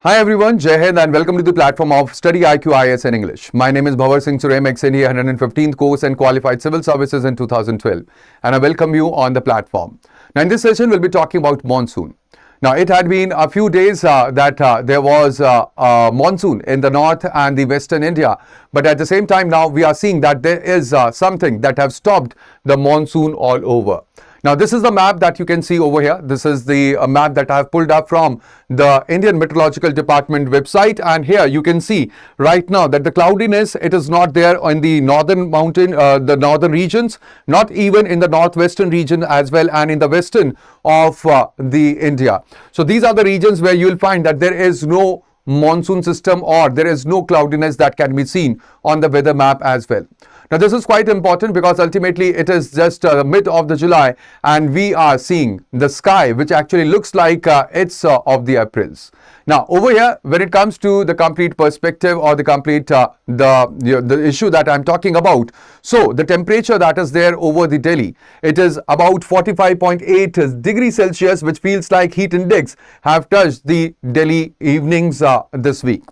Hi everyone, Jai Hind and welcome to the platform of StudyIQ IAS in English. My name is Bhavar Singh Surem, ex-NDA 115th course and qualified civil services in 2012, and I welcome you on the platform. Now in this session we'll be talking about monsoon. Now it had been a few days that there was a monsoon in the north and the western India, but at the same time now we are seeing that there is something that have stopped the monsoon all over. Now this is the map that you can see over here. This is the map that I have pulled up from the Indian Meteorological Department website, and here you can see right now that the cloudiness, it is not there in the northern the northern regions, not even in the northwestern region as well, and in the western of the India. So these are the regions where you will find that there is no monsoon system or there is no cloudiness that can be seen on the weather map as well. Now this is quite important because ultimately it is just mid of the July and we are seeing the sky which actually looks like it's of the Aprils. Now over here, when it comes to the complete perspective or the complete the issue that I'm talking about, so the temperature that is there over the Delhi, it is about 45.8 degrees Celsius, which feels like heat index have touched the Delhi evenings this week.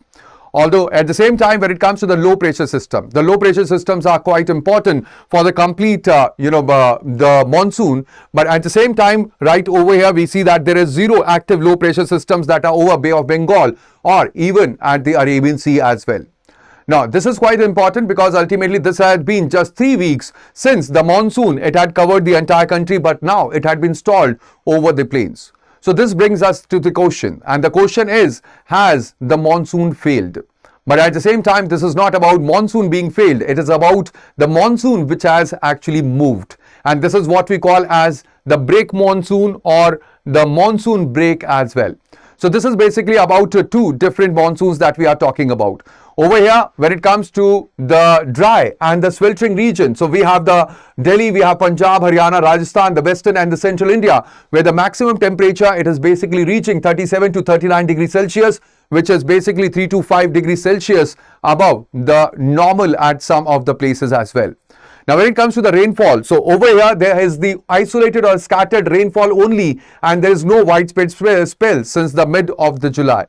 Although at the same time, when it comes to the low pressure system, the low pressure systems are quite important for the complete, the monsoon. But at the same time, right over here, we see that there is zero active low pressure systems that are over Bay of Bengal or even at the Arabian Sea as well. Now, this is quite important because ultimately this had been just 3 weeks since the monsoon. It had covered the entire country, but now it had been stalled over the plains. So this brings us to the question, and the question is, has the monsoon failed? But at the same time, this is not about monsoon being failed. It is about the monsoon which has actually moved. And this is what we call as the break monsoon or the monsoon break as well. So this is basically about two different monsoons that we are talking about. Over here, when it comes to the dry and the sweltering region, so we have the Delhi, we have Punjab, Haryana, Rajasthan, the western and the central India, where the maximum temperature, it is basically reaching 37 to 39 degrees Celsius, which is basically 3 to 5 degrees Celsius above the normal at some of the places as well. Now, when it comes to the rainfall, so over here, there is the isolated or scattered rainfall only, and there is no widespread spell since the mid of the July.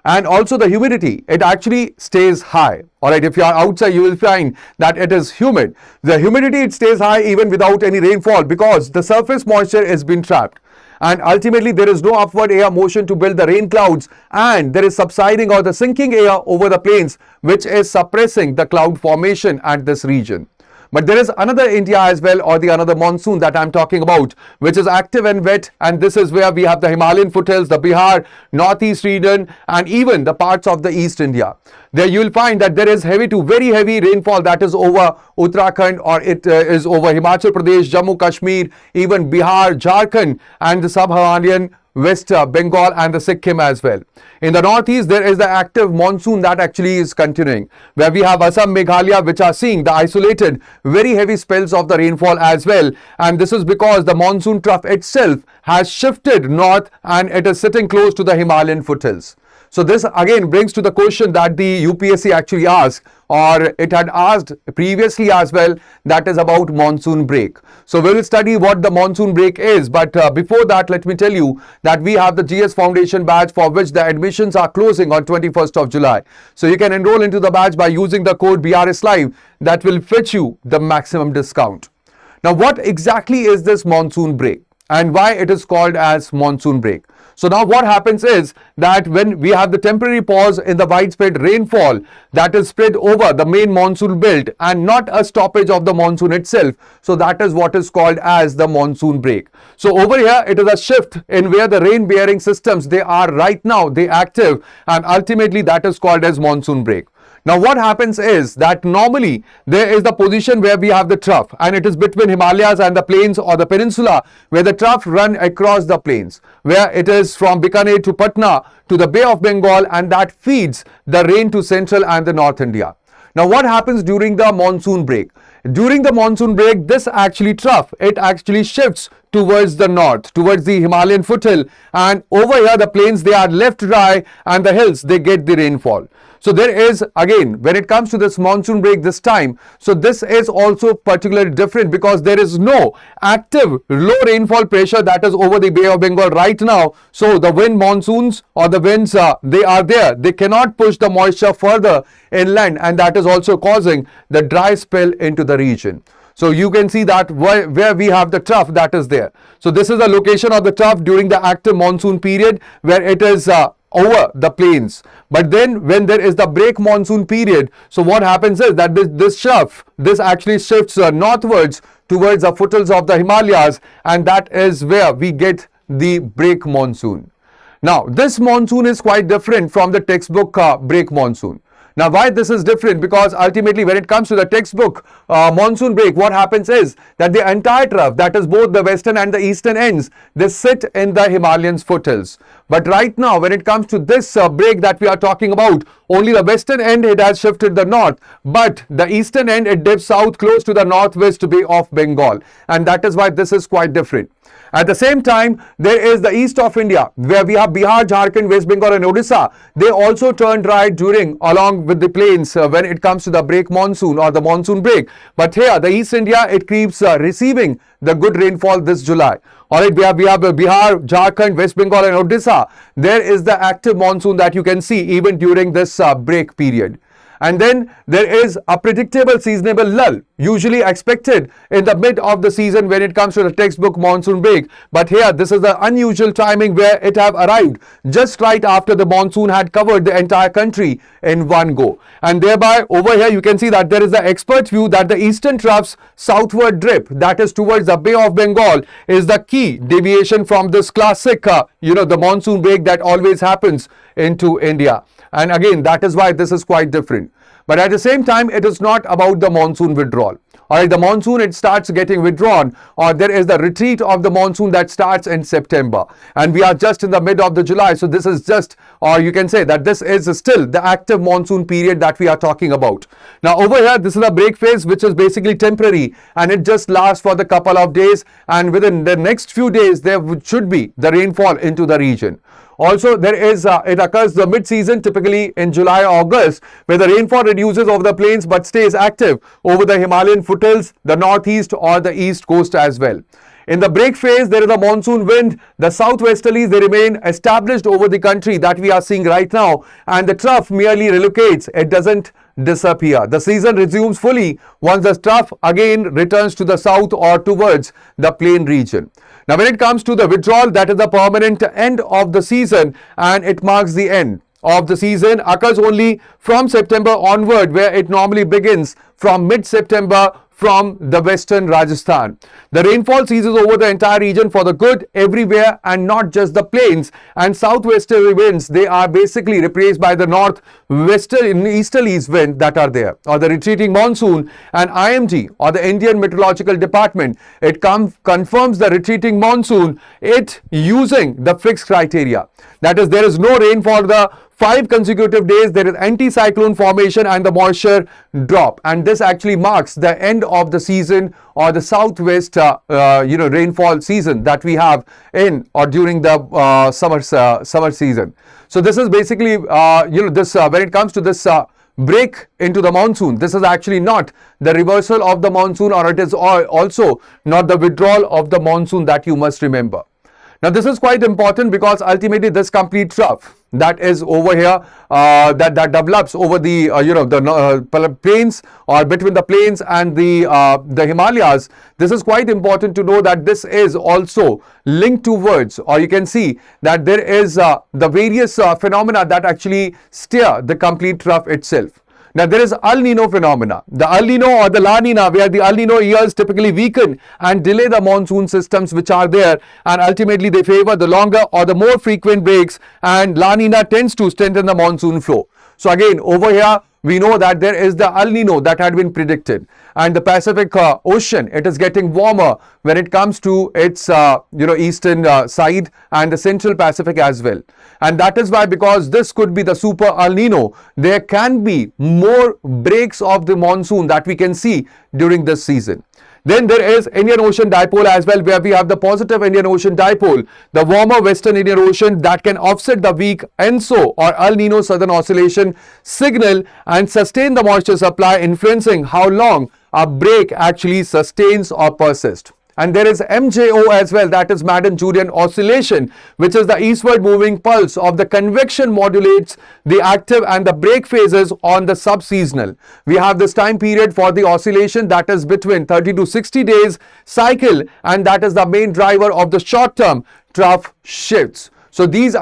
And also the humidity, it actually stays high. Alright, if you are outside, you will find that it is humid. The humidity, it stays high even without any rainfall because the surface moisture has been trapped. And ultimately, there is no upward air motion to build the rain clouds, and there is subsiding or the sinking air over the plains, which is suppressing the cloud formation at this region. But there is another India as well, or the another monsoon that I'm talking about, which is active and wet, and this is where we have the Himalayan foothills, the Bihar, northeast region, and even the parts of the East India. There you will find that there is heavy to very heavy rainfall that is over Uttarakhand, or it is over Himachal Pradesh, Jammu Kashmir, even Bihar, Jharkhand, and the sub-Himalayan West Bengal and the Sikkim as well. In the northeast, there is the active monsoon that actually is continuing, where we have Assam, Meghalaya, which are seeing the isolated, very heavy spells of the rainfall as well. And this is because the monsoon trough itself has shifted north and it is sitting close to the Himalayan foothills. So this again brings to the question that the UPSC actually asked, or it had asked previously as well, that is about monsoon break. So we will study what the monsoon break is, but before that, let me tell you that we have the GS Foundation badge for which the admissions are closing on 21st of July. So you can enroll into the badge by using the code BRS Live that will fetch you the maximum discount. Now, what exactly is this monsoon break and why it is called as monsoon break? So now what happens is that when we have the temporary pause in the widespread rainfall that is spread over the main monsoon belt and not a stoppage of the monsoon itself. So that is what is called as the monsoon break. So over here, it is a shift in where the rain bearing systems, they are right now, they active, and ultimately that is called as monsoon break. Now what happens is that normally there is the position where we have the trough, and it is between Himalayas and the plains or the peninsula, where the trough run across the plains, where it is from Bikaner to Patna to the Bay of Bengal, and that feeds the rain to central and the North India. Now what happens during the monsoon break? During the monsoon break, this actually trough, it actually shifts towards the north, towards the Himalayan foothill, and over here the plains, they are left dry, and the hills, they get the rainfall. So there is, again, when it comes to this monsoon break this time, so this is also particularly different because there is no active low rainfall pressure that is over the Bay of Bengal right now. So the wind monsoons or the winds, they are there. They cannot push the moisture further inland, and that is also causing the dry spell into the region. So you can see that where we have the trough, that is there. So this is the location of the trough during the active monsoon period, where it is over the plains. But then when there is the break monsoon period, so what happens is that this actually shifts northwards towards the foothills of the Himalayas, and that is where we get the break monsoon. Now this monsoon is quite different from the textbook break monsoon. Now why this is different? Because ultimately when it comes to the textbook monsoon break, what happens is that the entire trough, that is both the western and the eastern ends, they sit in the Himalayan foothills. But right now when it comes to this break that we are talking about, only the western end it has shifted the north, but the eastern end it dips south close to the northwest Bay of Bengal, and that is why this is quite different. At the same time, there is the east of India, where we have Bihar, Jharkhand, West Bengal and Odisha. They also turn dry along with the plains when it comes to the break monsoon or the monsoon break. But here, the East India, it keeps receiving the good rainfall this July. Alright, we have Bihar, Jharkhand, West Bengal and Odisha. There is the active monsoon that you can see even during this break period. And then there is a predictable seasonable lull, usually expected in the mid of the season when it comes to the textbook monsoon break. But here, this is the unusual timing where it have arrived just right after the monsoon had covered the entire country in one go. And thereby, over here, you can see that there is the expert view that the eastern trough's southward drip, that is towards the Bay of Bengal, is the key deviation from this classic, the monsoon break that always happens into India. And again, that is why this is quite different. But at the same time, it is not about the monsoon withdrawal. Alright, the monsoon, it starts getting withdrawn, or there is the retreat of the monsoon that starts in September. And we are just in the mid of the July. So this is just, or you can say that this is still the active monsoon period that we are talking about. Now over here, this is a break phase, which is basically temporary, and it just lasts for the couple of days. And within the next few days, there should be the rainfall into the region. Also, there is, it occurs the mid-season, typically in July, August, where the rainfall reduces over the plains but stays active over the Himalayan foothills, the northeast or the east coast as well. In the break phase, there is a monsoon wind. The southwesterlies, they remain established over the country that we are seeing right now, and the trough merely relocates. It doesn't disappear. The season resumes fully once the trough again returns to the south or towards the plain region. Now, when it comes to the withdrawal, that is the permanent end of the season, and it marks the end of the season, occurs only from September onward, where it normally begins from mid-September from the western Rajasthan. The rainfall ceases over the entire region for the good everywhere, and not just the plains, and southwesterly winds, they are basically replaced by the northwestern easterlies wind that are there, or the retreating monsoon. And IMD, or the Indian Meteorological Department, it confirms the retreating monsoon, it using the fixed criteria. That is, there is no rain for the 5 consecutive days, there is anticyclone formation and the moisture drop, and this actually marks the end of the season, or the southwest rainfall season that we have in or during the summer season. So this is basically when it comes to this break into the monsoon, this is actually not the reversal of the monsoon, or it is also not the withdrawal of the monsoon, that you must remember. Now this is quite important because ultimately this complete trough that is over here that develops over the plains, or between the plains and the Himalayas. This is quite important to know that this is also linked towards, or you can see that there is the various phenomena that actually steer the complete trough itself. Now, there is El Nino phenomena. The El Nino or the La Nina, where the El Nino years typically weaken and delay the monsoon systems which are there, and ultimately they favor the longer or the more frequent breaks, and La Nina tends to strengthen the monsoon flow. So again, over here, we know that there is the El Nino that had been predicted, and the Pacific Ocean, it is getting warmer when it comes to its eastern side, and the Central Pacific as well. And that is why, because this could be the super El Nino, there can be more breaks of the monsoon that we can see during this season. Then there is Indian Ocean dipole as well, where we have the positive Indian Ocean dipole, the warmer Western Indian Ocean that can offset the weak ENSO or El Nino Southern Oscillation signal and sustain the moisture supply, influencing how long a break actually sustains or persists. And there is MJO as well, that is Madden-Julian Oscillation, which is the eastward moving pulse of the convection modulates the active and the break phases on the subseasonal. We have this time period for the oscillation that is between 30 to 60 days cycle, and that is the main driver of the short-term trough shifts. So these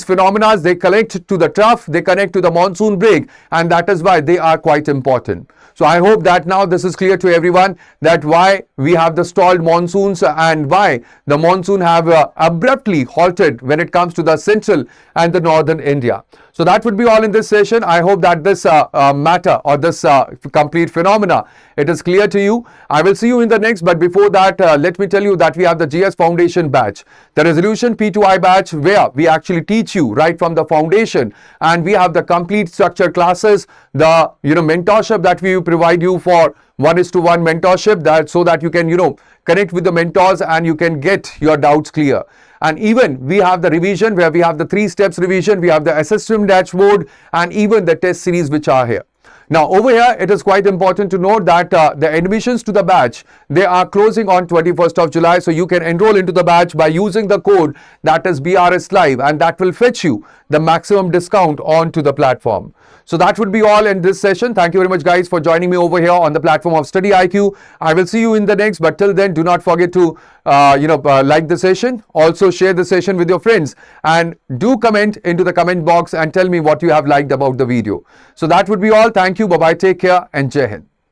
phenomena, they connect to the trough, they connect to the monsoon break, and that is why they are quite important. So I hope that now this is clear to everyone, that why we have the stalled monsoons and why the monsoon have abruptly halted when it comes to the central and the northern India. So that would be all in this session. I hope that this matter or this complete phenomena, it is clear to you. I will see you in the next, but before that, let me tell you that we have the GS Foundation batch, the Resolution P2I batch, where we actually teach you right from the foundation, and we have the complete structure classes, the mentorship that we provide you for 1:1 mentorship, that so that you can connect with the mentors and you can get your doubts clear. And even we have the revision, where we have the 3 steps revision, we have the assessment dashboard, and even the test series which are here. Now over here, it is quite important to note that the admissions to the batch, they are closing on 21st of July. So you can enroll into the batch by using the code that is BRS Live, and that will fetch you the maximum discount onto the platform. So that would be all in this session. Thank you very much, guys, for joining me over here on the platform of StudyIQ. I will see you in the next, but till then, do not forget to like the session. Also share the session with your friends, and do comment into the comment box and tell me what you have liked about the video. So that would be all. Thank you. Bye-bye. Take care and Jai Hind.